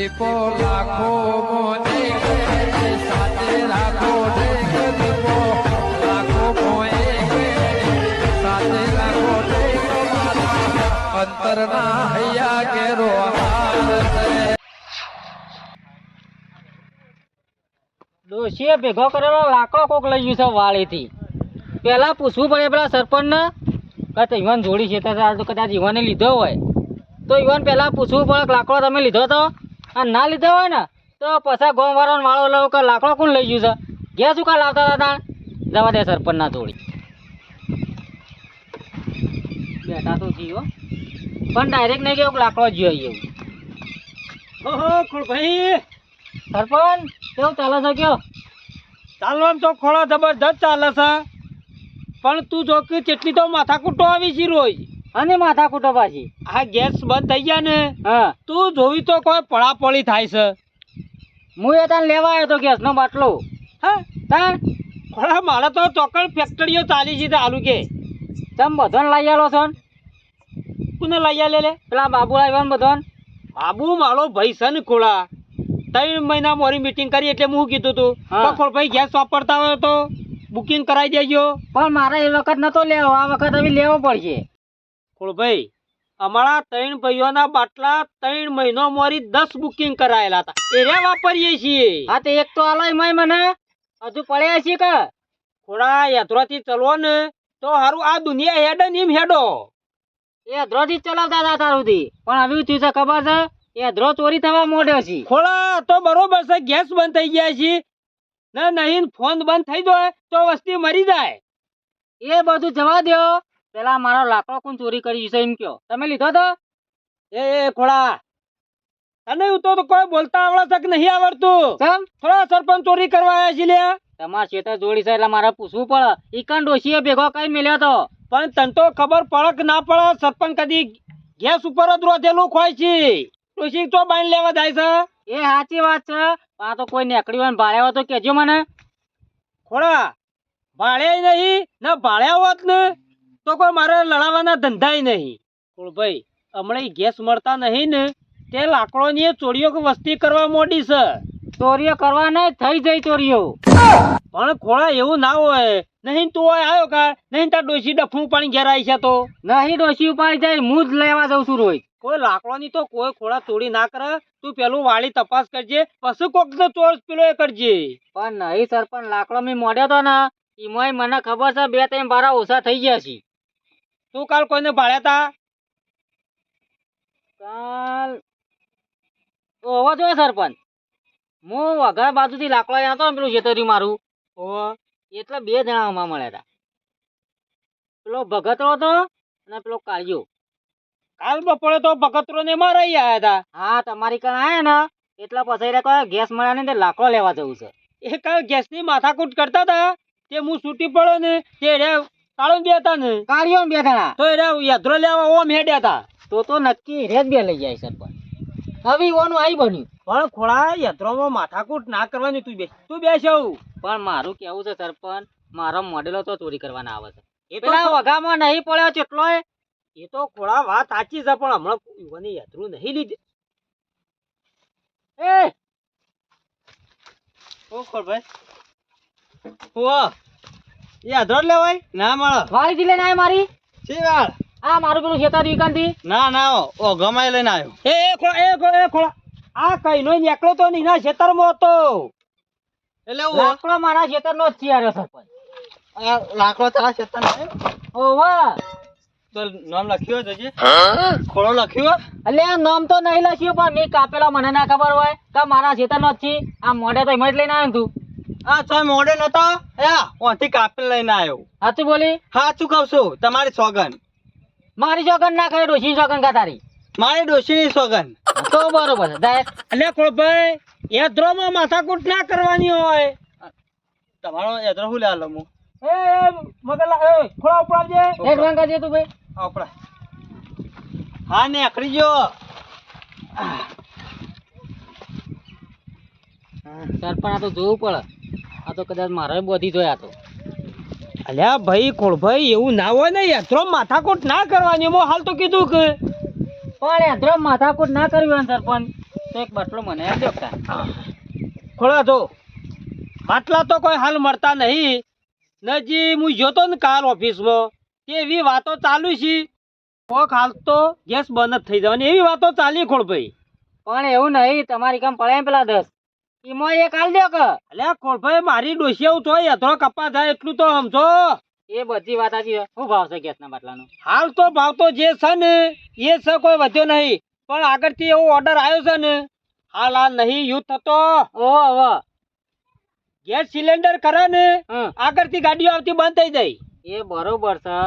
દીપો લાખો મોને સાથે રાખો દીપો લાખો મોએ સાથે રાખો અંતરના હૈયા કેરો ડોશીએ ભેગો કરેલો લાકડો કોક લઈ ગયું છે વાળીથી. પેલા પૂછવું પડે પેલા સરપંચને કે ઈવન જોડી છે તો કદાચ ઈવાને લીધો હોય તો ઈવન પેલા પૂછવું પડે કે લાકડો તમે લીધો તો, અને ના લીધો હોય ને તો પછી ગોમ વાળાનો વાળો લઉં કે લાકડો કોણ લઈ ગયું છે, ગયા શું કા લાવતા હતા જવા દે સરપંચના જોડી બેઠા તો જીવો પણ ડાયરેક્ટ નહીં કેવું લાકડો જોઈ એવું. ઓહો ખોળભાઈ, સરપંચ કેવું ચાલે છે કયો? ચાલવા તો ખોળો જબરદસ્ત ચાલે છે, પણ તું જો કે કેટલી તો માથાકૂટો આવી છે રોજ. અને માથા કૂટો પાછી આ ગેસ બંધ થઈ ગયા ને હા તું જોવી તો કોઈ પડાપડી થાય છે. હું એ તાન લેવા આવ્યો તો ગેસનો બાટલો. હા તાણ ખોળા મારે તો ચોકડ ફેક્ટરીઓ ચાલી છે આલુ કે તમ બધાને લઈ આલો છો ને? કોને લઈ આલે લે? પેલા બાબુ આવ્યા ને બધાને. બાબુ મારો ભાઈ છે ને ખોળા, 3 મહિના મોરી મીટિંગ કરી એટલે હું કીધું તું હા. ખોળભાઈ ગેસ વાપરતા હોય તો બુકિંગ કરાવી દેજો. પણ મારે એ વખત નતો લેવો, આ વખત હવે લેવો પડશે. ખોળભાઈ અમારા 3 ભાઈઓના બાટલા 3 મહિનો મોરી 10 બુકિંગ કરાયેલા હતા, એ રે વાપરીએ છીએ. હા તે એક તો આલો એમાંય મને હજુ પડ્યા છે કે થોડા યાત્રાથી ચલો ને તો હારું આ દુનિયા હેડે ને એમ હેડો. એ અધરોથી જ ચલાવતા હતા તાર સુધી, પણ હવે થયું છે ખબર છે એ અધરો ચોરી થવા મોડ્યો છે. ખોળા તો બરોબર છે, ગેસ બંધ થઈ ગયા છે ને નહીં ફોન બંધ થઈ જાય તો વસ્તી મરી જાય. એ બધું જવા દો, પેલા મારો લાકડો કોણ ચોરી કરી છે એમ કયો? તમે લીધો તો? એ ખોળા તને તો કોઈ બોલતા આવડે છે કે નહીં આવડતું? ચમ થોડા સરપંચ ચોરી કરવા આવ્યા છે લ્યા. તમાર ખેતર જોડી છે એટલે મારે પૂછવું પડે. ઈકન ડોશીએ ભેગો કઈ મેલ્યો તો પણ તને તો ખબર પડે કે ના પડે? સરપંચ કદી ગેસ ઉપર જ રોધેલું ખોય છે, ડોશી તો બાઈન લેવા જાય છે. એ સાચી વાત છે, પણ આ તો કોઈ નેકડી હોય ને ભાડ્યા હોય તો કેજો મને. ખોળા ભાડ્યા નહીં ને ભાડ્યા હોત ને તો કોઈ મારે લડાવવાના ધંધાય નહીં. ભાઈ હમણાં ગેસ મળતા નહીં ને તે લાકડોની એ ચોરીઓ વસ્તી કરવા મોડી છે. ચોરીઓ કરવા નહીં થઈ જઈ ચોરીઓ. પણ ખોળા એવું ના હોય, નહીં તું હોય આવ્યો કા નહીં તાર ડોશી ડફું પાણી ઘેર આવી છે તો નહીં ડોશી ઉપાડી જાય, હું જ લેવા જઉં છું રોજ. કોઈ લાકડોની તો કોઈ ખોળા ચોરી ના કરે. તું પેલું વાળી તપાસ કરજે, પછી કોક તો ચોર પેલો એ કરજે. પણ નહીં સરપંચ, લાકડો મેં મોડ્યો તો ને એમાંય મને ખબર છે 2-3 બારા ઓછા થઈ ગયા છે. તું કાલ કોઈને ભાડ્યા તા? કાલ ઓવો જો સરપંચ, હું વઘા બાજુથી લાકડો આવ્યો હતો ને પેલું ખેતર્યું મારું, એટલે 2 જણા આમાં મળ્યા હતા. પેલો ભગતરો હતો અને પેલો કાળિયો. કાલ બપોરે તો ભગતરો ને મારા આવ્યા હતા. હા તમારી કણ આયા ને એટલે પછી એ કહે ગેસ મળ્યા ને તે લાકડો લેવા જવું છે. એ કાલ ગેસની માથાકૂટ કરતા હતા તે હું છૂટી પડ્યો ને તે રે તાળો બે હતા ને કાળિયો ને 2 જણા તો એ યાત્રો લેવા ઓમ હેડ્યા હતા. તો નક્કી રેત 2 લઈ જાય સરપંચ. હવે ઓનું આઈ બન્યું. પણ ખોળા યાત્રામાં માથાકૂટ ના કરવાની. તું બેસ પણ મારું કેવું છે સરપંચ, મારો મોડેલો તો ચોરી કરવાના આવે છે. એ તો પેલા વઘામાં નહીં પડ્યો કેટલોય. એ તો ખોળા વાત સાચી છે, પણ હમણાં યુવાની યાત્રું નહીં લીધી. એ ઓ ખોળભાઈ યાત્રો લેવાય ના મળે. વાળી થી લઈને આય મારી. શી વાત? આ મારું પેલું ખેતર વીકન થી. ના ના ઓ ગમાઈ લઈને આવ્યો. એ ખોળા આ કઈ નો નીકળ્યો તો નહીં ના ખેતરમાં હતો. એટલે લાકડો મારા ખેતર નો જ છે યાર સરપંચ. આ લાકડો તારા ખેતર ને ઓવા તો નામ લખ્યું છે ખોળો લખ્યો. એટલે આ નામ તો નહીં લખ્યું, પણ મેં કાપેલા મને ના ખબર હોય કે મારા ખેતર નો જ છે. આ મોઢે તો એમ જ લઈને આવ્યો તું. આ તો મોડે નતો ઓથી કાપી લઈને આવ્યો. સાચું બોલી? હા શું કહું છું, તમારી સોગન. મારી સોગન ના કરે, ડોશી સોગન કા તારી? મારી ડોશીની સોગન. તો બરોબર છે જાય. એટલે ખોળભાઈ યાત્રામાં માથાકૂટ ના કરવાની હોય. તમારો યાત્રા શું લેવા લઉં? એ મગલા એ ખોળા ઉપડાવજે. એક રંગ કરજે તું ભાઈ. ઉપડા. હા ને આખરી ગયો. સરપંચ આ તો જોવું પડે, આ તો કદાચ મારે બોધી જોયા તો. અલ્યા ભાઈ ખોળભાઈ એવું ના હોય ને, યાત્રા માથાકૂટ ના કરવાની. હું હાલ તો કીધું કે પણ યાત્રા માથાકૂટ ના કરવી હોય સરપંચ. તો એક બાટલો મને આપજો કા. ખોળા જો માટલા તો કોઈ હાલ મળતા નહીં. નજી હું જોતો ને કાલ ઓફિસમાં એવી વાતો ચાલુ છે કોક હાલ તો ગેસ બંધ જ થઈ જવાની એવી વાતો ચાલી ખોળભાઈ. પણ એવું નહીં, તમારી કામ પડે એમ પેલા 10 ઈમાં એક આલ દો કે. અલ્યા ખોળભાઈ મારી ડોશી એવું તોય અધરો કપા જાય એટલું તો સમજો. એ બધી વાત સાચી છે. શું ભાવ છે ગેસના બાટલાનો? હાલ તો ભાવ તો જે છે ને એ છે કોઈ વધ્યો નહીં, પણ આગળથી એવો ઓર્ડર આવ્યો છે ને હાલ નહીં યુદ્ધ થતો. ઓહો ઓહો. ગેસ સિલિન્ડર કરે ને હમ. આગળથી ગાડીઓ આવતી બંધ થઈ જાય. એ બરોબર છે,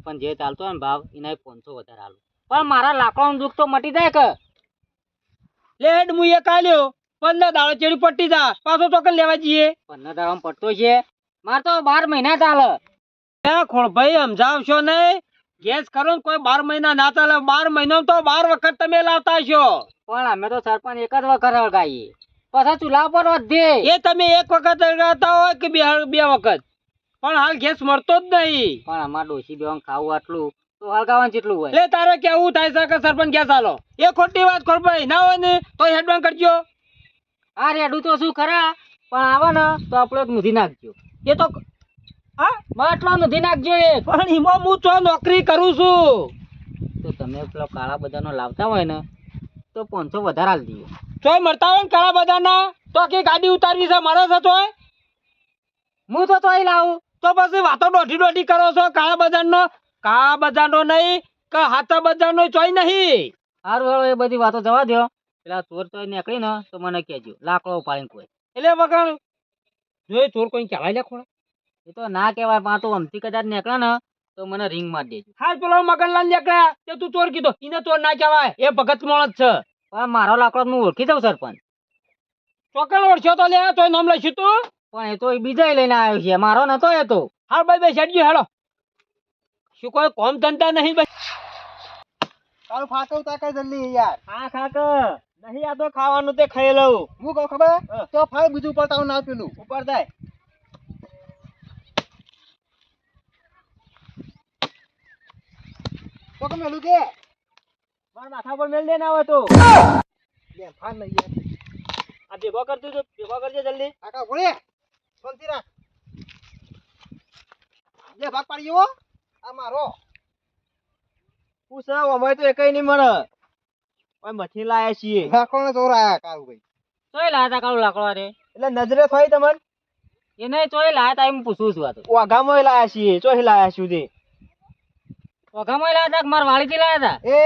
પણ જે ચાલતો હોય ને ભાવ એના 500 વધારે આલું. પણ મારા લાકડાનું દુઃખ તો મટી જાય કે. લેડ હું એક આલ્યો 15 દાડો ચેડી પટ્ટી જા પાછો ચોકન લેવા જઈએ. 15 દાડામાં પડતો છે. મારે તો 12 મહિના ચાલે. ખોળભાઈ સમજાવશો નહીં. ગેસ કરો ને કોઈ 12 મહિના ના ચાલે. 12 મહિનામાં તો 12 વખત તમે લાવતા છો. પણ અમે તો સરપંચ એક જ વખત હળગાઈએ, પછી ચૂલા પર વધે. એ તમે એક વખત લગાવતા હોય કે બે વખત, પણ હાલ ગેસ મળતો જ નહીં. પણ અમાર ડોશી બેવાને ખાવું આટલું તો હળગાવાનું કેટલું હોય? લે તારે કેવું થાય છે કે સરપંચ ગેસ આલો? એ ખોટી વાત ખોળભાઈ ના હોય ને તો હેડવાન કરજો. આ રેડું તો શું ખરા, પણ આવે ને તો આપણે એક નોંધી નાખજો. એ તો હા બાટલો નોંધી નાખજો એક. પણ એમાં હું તો નોકરી કરું છું. તો તમે પેલો કાળા બધાનો લાવતા હોય ને તો 500 વધારે આલી દઈએ. ચોય મળતા હોય ને કાળા બધાના તો કે ગાડી ઉતારવી છે મારો છે તોય. હું તો તોય લાવું. તો પછી વાતો દોઢી કરો છો. કાળા બજારનો નહીં કે હાથા બજારનો ચોય નહીં. સારું હેળો, એ બધી વાતો જવા દો. પેલા ચોર તો નીકળી ને તો મને કહેજો, લાકડો ઉપાડીને કોઈ. એટલે વગર જોઈ ચોર કોઈ કહેવાય લે ખોળા. એ તો ના કહેવાય, પણ આ તો અમથી કદાચ નીકળે ને તો મને રિંગ મારી દેજો. હાલ પેલો મગનલાલ નીકળ્યા તે તું ચોર કીધો, એને ચોર ના કહેવાય, એ ભગત માણસ છે. પણ મારો લાકડો હું ઓળખી દઉં સરપંચ. ચોકલ ઓળખ્યો તો લે તોય નામ લઈશું તું. પણ એ તો બીજા લઈને આવ્યો છે, મારો નતો એ તો. હાલ ભાઈ બે હેડજો હેડો. શું કોઈ કોમ ધંધા નહીં ભાઈ? તારું ફાટો તાકે જલ્દી યાર. હા ખાક નહીં આ તો ખાવાનું તે ખાઈ લઉં. હું કહું ખબર તો ફાળ બીજું ઉપર તારું ના પેલું ઉપર થાય. તો કે મેલું કે મારા માથા પર મેલ દે ના હોય તો. લે ફાળ નહીં યાર. આ ભેગો કરજો જલ્દી. કાકા બોલે શાંતિ રાખ. લે ભાગ પાડી ગયો આ મારો. પૂછ અમારે તો એકઈ નહીં મળે. ઓય મઠી લાયા છીએ. લાકડો ચોર આયા કાળુ ભાઈ. તોય લાયા તા કાળું લાકડો રે. એટલે નજરે થોઈ તમને એ નહીં તોય લાયા તા, એમ પૂછું છું. આ તો વાઘામાં લાયા છીએ. ચોહી લાયા છું તે ઓઘામાં લાયા તા કે મારા વાડીથી લાયા તા? એ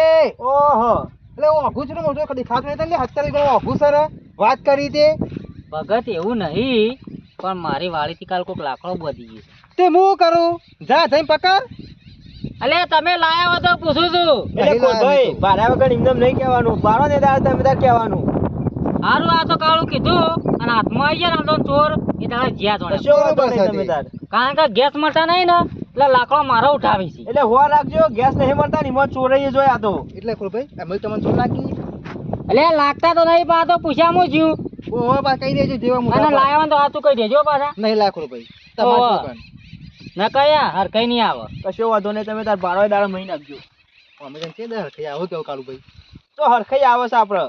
ઓહો એટલે ઓઘું છે મોટો કદી ખાતો નહીં. એટલે 70 ગણો ઓઘું સર વાત કરી તે. ભગત એવું નહીં, પણ મારી વાડીથી કાલ કોઈક લાકડો બધી ગયો. તે હું કરું જા જઈને પકડ. અલે તમે લાયા હો તો પૂછું છું. એટલે ભાઈ ભાડા વગર ઇન્દમ નહીં કહેવાનું. બારો ને દાળ તમે તાર કહેવાનું. હારું આ તો કાળું કીધું અને હાથમાં આવી ગયા ને આ તો ચોર એ તારે જ્યાં જોડે. કશો વાંધો બરોબર નહીં છે તમે તાર. કારણ કે ગેસ મળતા નહીં ને એટલે લાકડો મારો ઉઠાવી છે. એટલે હોવા રાખજો. ગેસ નહીં મળતા ને એમાં ચોરાઈ જોય આ તો. એટલે ખોલ ભાઈ અમે તમને ચોર લાગી. એટલે લાગતા તો નહીં, પણ આ તો પૂછ્યા હું જ્યું. ઓ બા કઈ દેજો જેવા અને મોટા લાયા હોય તો હાથું કહી દેજો પાછા. નહીં લાખો ભાઈ તમાર ઓહો. છોકરાને. ન કયા હર કઈ નહીં આવે. કશો વાંધો નહીં તમે તાર બારો દાળ મહી નાખજો. અમે જેમ કે દર કે આવો કેવું કાળુ ભાઈ. તો હરખાઈ આવે છે આપડે.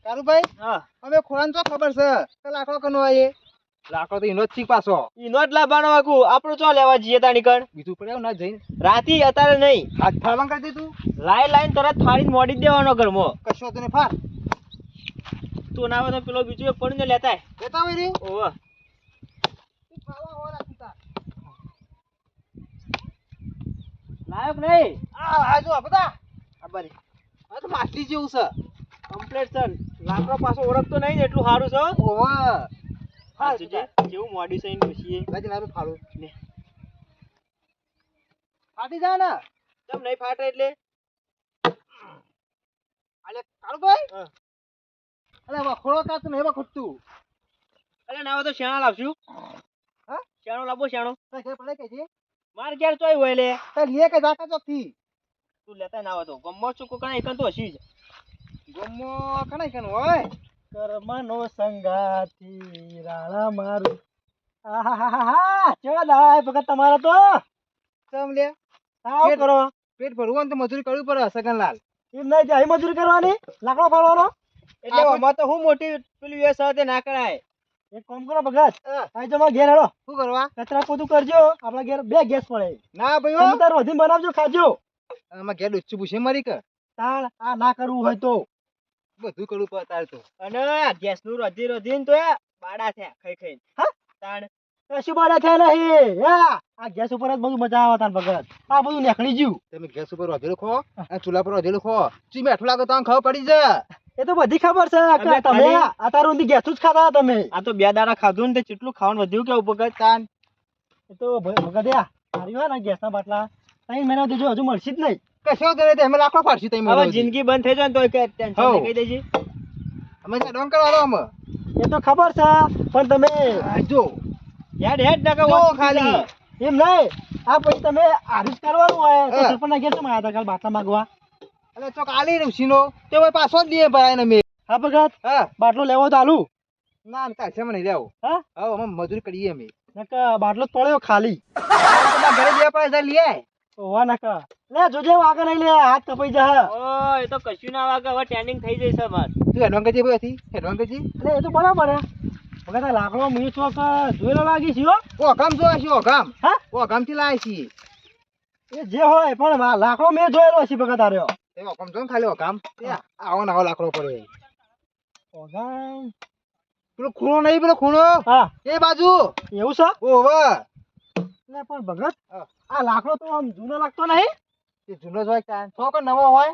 કાળુ ભાઈ હા હવે ખોરાન તો ખબર છે કે લાકડો કનો આયે. લાકડો તો એનો જ થી પાછો ઈનો જ લાવવાનો વાગુ. આપણું ચો લેવા જઈએ તાણી કણ. બીજું પડે ના જઈને રાતી અત્યારે નહીં. હાથ ફાળવા કરી દીધું. લાઈન તરત ફાડીને મોડી જ દેવાનો ઘરમાં. કશો તને ફાર તો ના આવે તો પેલો બીજો એક પડીને લેતા લેતા હોય રે. ઓહો તું ખાવા હો રાખી તાર. લાયક નહીં. આ જો બધા આ બરી આ તો માછલી જેવું છે. કમ્પ્લીટ છે. લાકડો પાછો ઓળખતો નહીં ને એટલું સારું છે. ઓવા હા જેવું મોડી છે એને પૂછીએ. લાજી લાવ ફાળું લે. ફાટી જાય ને. કેમ નહીં ફાટે એટલે? અલે કાળુ ભાઈ હા. અલે વખોડો કાતું નહીં વખોડતું. અરે ના હોય તો શેણા લાવશું. હા શેણો લાવો શેણો. તો કે પડે કે જે માર ઘેર ચોય હોય લે. તો લે કે જાતા ચોકથી તું લેતા ના હોય તો ગમો છું કોકણા એકન તો હસી જ. ગમો કણાઈ કણ હોય. કર્મનો સંગાથી રાણા મારું. આહાહાહા કેવા દાય ભગત તમારા તો. ચમ લે આવો કરો. પેટ ભરવું હોય ને તો મજૂરી કરવી પડે સગનલાલ. એમ નહીં જાય મજૂરી કરવાની. લાકડો ફાડવાનો. એટલે આમાં તો હું મોટી પેલી વ્યવસ્થા સાથે ના કરાય. એક કામ કરો ભગત, હા. આઈ જમા ઘેર હેડો. શું કરવા? કચરા પોતું કરજો, આપણા ઘેર 2 ગેસ પડે. ના ભાઈ તમે તાર વધીને બનાવજો, ખાજો. આમાં ઘેર ડુચ્ચું પૂછે મારી કે તાણ આ ના કરવું હોય તો બધું કરવું પડે તાર તો. અને આ ગેસ નું રોધી રોધી ને તો એ બાડા થયા ખાઈ ખાઈ. હા? તાણ કશું બાડા થયા નહીં. હા, આ ગેસ ઉપર જ બધું મજા આવે તાર ભગત. આ બધું નીકળી ગયું. તમે ગેસ ઉપર વધેલું ખો અને ચૂલા પર વધેલું ખો ચી મેઠું લાગે તો આમ ખબર પડી જાય. એ તો બધી ખબર છે કે અમે તમે ખાલી- અત્યાર સુધી ગેસ જ ખાતા હતા તમે. આ તો 2 દાડા ખાધું ને તે કેટલું ખાવાનું વધ્યું કે ઉપર તાન. એ તો ભગત યા સારી હોય ને ગેસના બાટલા 3 મહિના દેજો, હજુ મળશે જ નહીં. કશો કરે અમે લાખો પાડશું તમે હવે જિંદગી બંધ થઈ જાય ને તો કઈ ટેન્શન હઉ. નહીં કહી દેજે. અમે ડોંગ કરવાનો અમે એ તો ખબર છે પણ તમે જો હેડ હેડ ના કહો જો ખાલી એમ નહીં, આ પછી તમે આરીસ કરવાનું હોય તો હા. સરપંચના ઘેર કેમ આયા હતા કાલ બાટલા માંગવા? એટલે ચોક આલી ઋષિનો તે હોય પાછો જ દે ભરાય ને મેં. હા ભગત, હા બાટલો લેવો તો આલું. ના તાર છે મને લેવો. હા? હવે અમે મજૂરી કરીએ અમે નકર બાટલો જ પડ્યો ખાલી. તમારા ઘરે 2 પૈસા લઈએ. ઓવા નકર લે જોજે આગળ નહીં લે, હાથ કપાઈ જા. ઓ એ તો કશું ના વાગે હવે ટ્રેનિંગ થઈ જશે અમાર. તું એડવાન્સ ભાઈ હતી એડવાન્સ એટલે એ તો બરાબર હે ભગત. આ લાકડો મીઠ ચોક જોયેલો લાગી છે હો. ઓગામ જો છે ઓગામ. હા? ઓગામ થી લાવી છીએ. એ જે હોય પણ આ લાકડો મેં જોયેલો છે ભગત. આર્યો તે ઓગામ જો ને ખાલી ઓગામ આવો ને આવો લાકડો પડે. ઓગામ. પેલો ખૂણો નહીં પેલો ખૂણો હા એ બાજુ એવું છે. ઓવે એટલે પણ ભગત હા. આ લાકડો તો આમ જૂનો લાગતો નહીં. એ જૂનો જ હોય કાન છો કે નવો હોય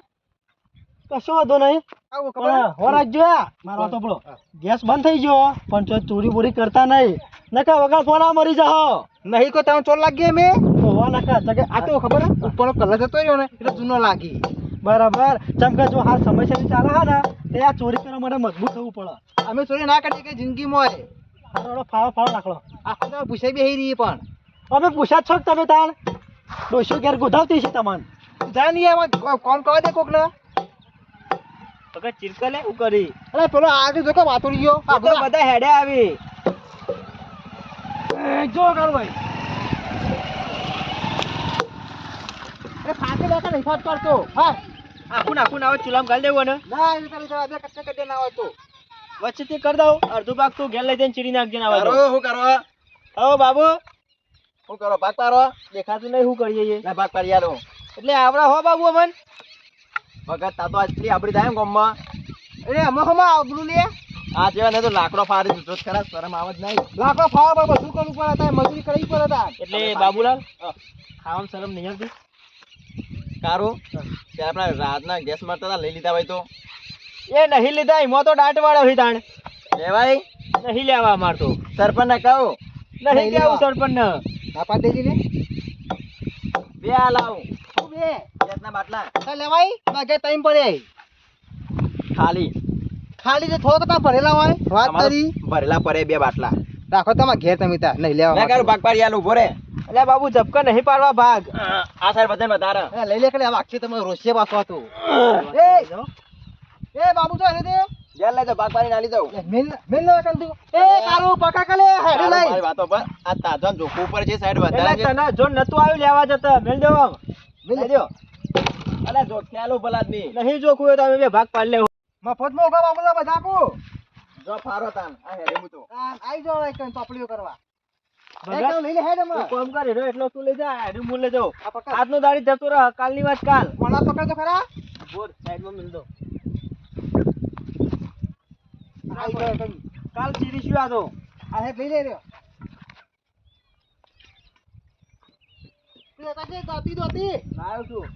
કશો વાંધો નહીં. આવું ખબર પણ હો રાખજો યા. મારો તો પેલો ગેસ બંધ થઈ ગયો પણ જો ચોરી બોરી કરતા નહીં, નકા વગર ફોના મરી જાઓ. નહીં કો તમે ચોર લાગી મેં ઓવા નકા જગે આ તો ખબર હે ઉપરનો કલર જતો રહ્યો ને એટલે જૂનો લાગી. બરાબર. ચમકે જો હાલ સમસ્યાથી ચાલે છે ને તે આ ચોરી કરવા માટે મજબૂત થવું પડે. અમે ચોરી ના કરીએ કે જિંદગીમાં હોય હારો ફાળો ફાળો રાખલો. આખો તો પૂછાઈ બેહી રહી પણ અમે પૂછ્યા જ છો કે તમે તાણ ડોશો ઘેર ગોધાવતી છે તમને. જા નહીં આમાં કોણ કહે દે કોક ને. વગર ચિરકલે હું કરી. અરે પેલો આગળ જો કે વાતોડી ગયો આ તો બધા હેડે આવી. જો કાળુભાઈ એ ફાટે બેઠા નહીં ફાટ કરતો હા આખું નાખું ના આવે ચૂલામાં ગાળી દેવું ને. ના એ તારી બે કટકે કટે ના હોય તો વચ્ચેથી કરી દઉં અડધું ભાગ તું ઘેર લઈ જઈને ચીરી નાખજે ને આવે તો. શું કરો હો બાબુ શું કરો ભાગ પારો દેખાતું નહીં શું કરીએ છીએ. ના ભાગ પાડી આલો એટલે આવડા હો બાબુ અમન. ભગત તા તો આટલી આપડી થાય ગોમમાં અરે અમે હમણાં આબરું લે આ જેવા ને તો લાકડો ફાડી દીધો જ ખરા શરમ આવે જ નહીં લાકડો ફાવા પર બધું કરવું પડે તારે મજૂરી કરવી પડે તાર એટલે બાબુલાલ ખાવામાં શરમ નહીં આવતી. કારું ત્યારે આપણા રાતના ગેસ મારતા હતા લઈ લીધા હોય તો એ નહીં લીધા એમાં તો દાંટ વાળો હોય તાણ. લેવાય નહીં લેવા મારતો. સરપંચ ને કહું નહીં કેવું સરપંચ ને. ના પાડ દેજી ને બે આ લાવ શું બે ગેસના બાટલા તો લેવાય બાગે ટાઈમ પડે ખાલી ખાલી જે થોડો તા ભરેલા હોય વાત કરી ભરેલા પડે 2 બાટલા રાખો તમાર ઘેર તમે તા નહીં લેવા મેં કારું ભાગ પાડી આલું ઉભો રે એટલે બાબુ ઝપકા નહીં પાડવા ભાગ. આ સાઈડ બધાને વધારે લઈ લે કે આખી તમે રોશે પાછો હતું એ બાબુ તો એને દે ઘેર લઈ જાવ ભાગ પાડી નાલી દઉં મેલ મેલ લે કર તું એ કારું પકા કલે હેડે લઈ મારી વાતો પર આ તાજન જોખું ઉપર છે સાઈડ વધારે એટલે તને જો નતું આવ્યું લેવા જતા મેલ દેવા મેલ દે અલે જો ખ્યાલો ભલા આદમી નહીં જોખું હોય તો અમે બે ભાગ પાડી લેવું. મફત માં ઉગા બાબુલા બધા કો જો ફારો તાન આ હેડે મુ તો આઈ જો એક ટોપલીઓ કરવા એક લઈ લે હેડે માં કોમ કરી રહ્યો એટલો તું લઈ જા હેડું મૂળ લઈ જાઉં. આ પકડ આજનો દાડી જતો રહ કાલની વાત કાલ. કોણા પકડ તો ખરા બોર સાઈડમાં મિલ દો. આઈ જો કઈ કાલ ચીરીશું આ તો. આ હે લઈ લે રહ્યો તું કાજે દોતી દોતી લાવ્યો છું.